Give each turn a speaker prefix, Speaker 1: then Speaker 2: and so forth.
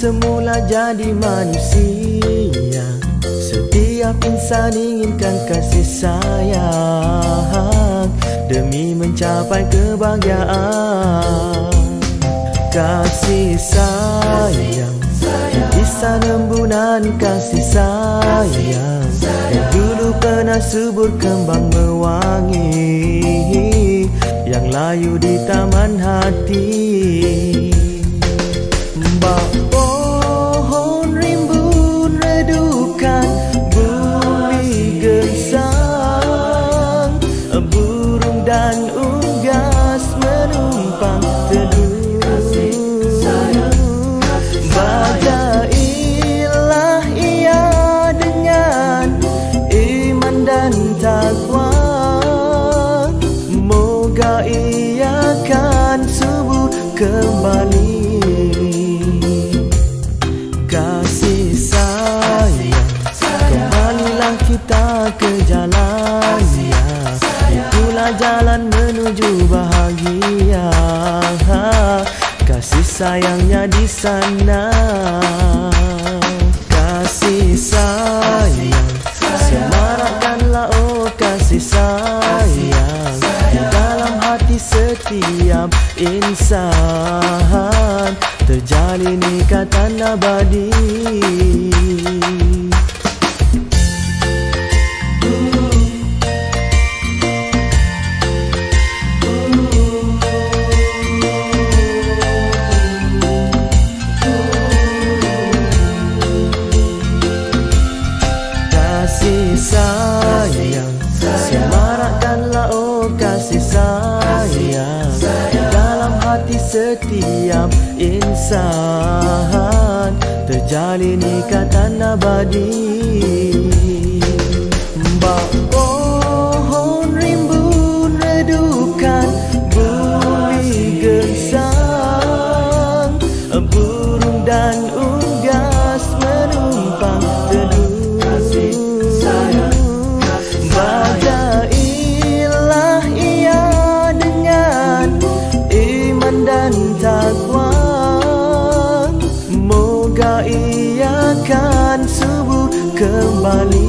Speaker 1: semula jadi manusia. Setiap insan inginkan kasih sayang demi mencapai kebahagiaan. Kasih sayang, kisah rembulan kasih sayang yang dulu pernah subur kembang mewangi, yang layu di taman hati. Mbak pohon rimbun redukan, bumi gersang, burung dan unggas menumpang teduh. Badailah ia dengan iman dan takwa, moga ia akan subur kembali. Kasih sayang, kembalilah kita ke jalannya, itulah jalan menuju bahagia. Kasih sayangnya di sana. Kasih sayang, semarakkanlah oh kasih sayang di dalam hati setiap insan, terjalin ikatan abadi. Kasih sayang, semarakkanlah oh kasih sayang di dalam hati setiap insan, terjalin ikatan abadi. Mbak pohon rimbun redukan, bumi gersang, burung dan unggas menumpang teduh. Badailah ia dengan iman dan takwa, moga ia akan subur kembali.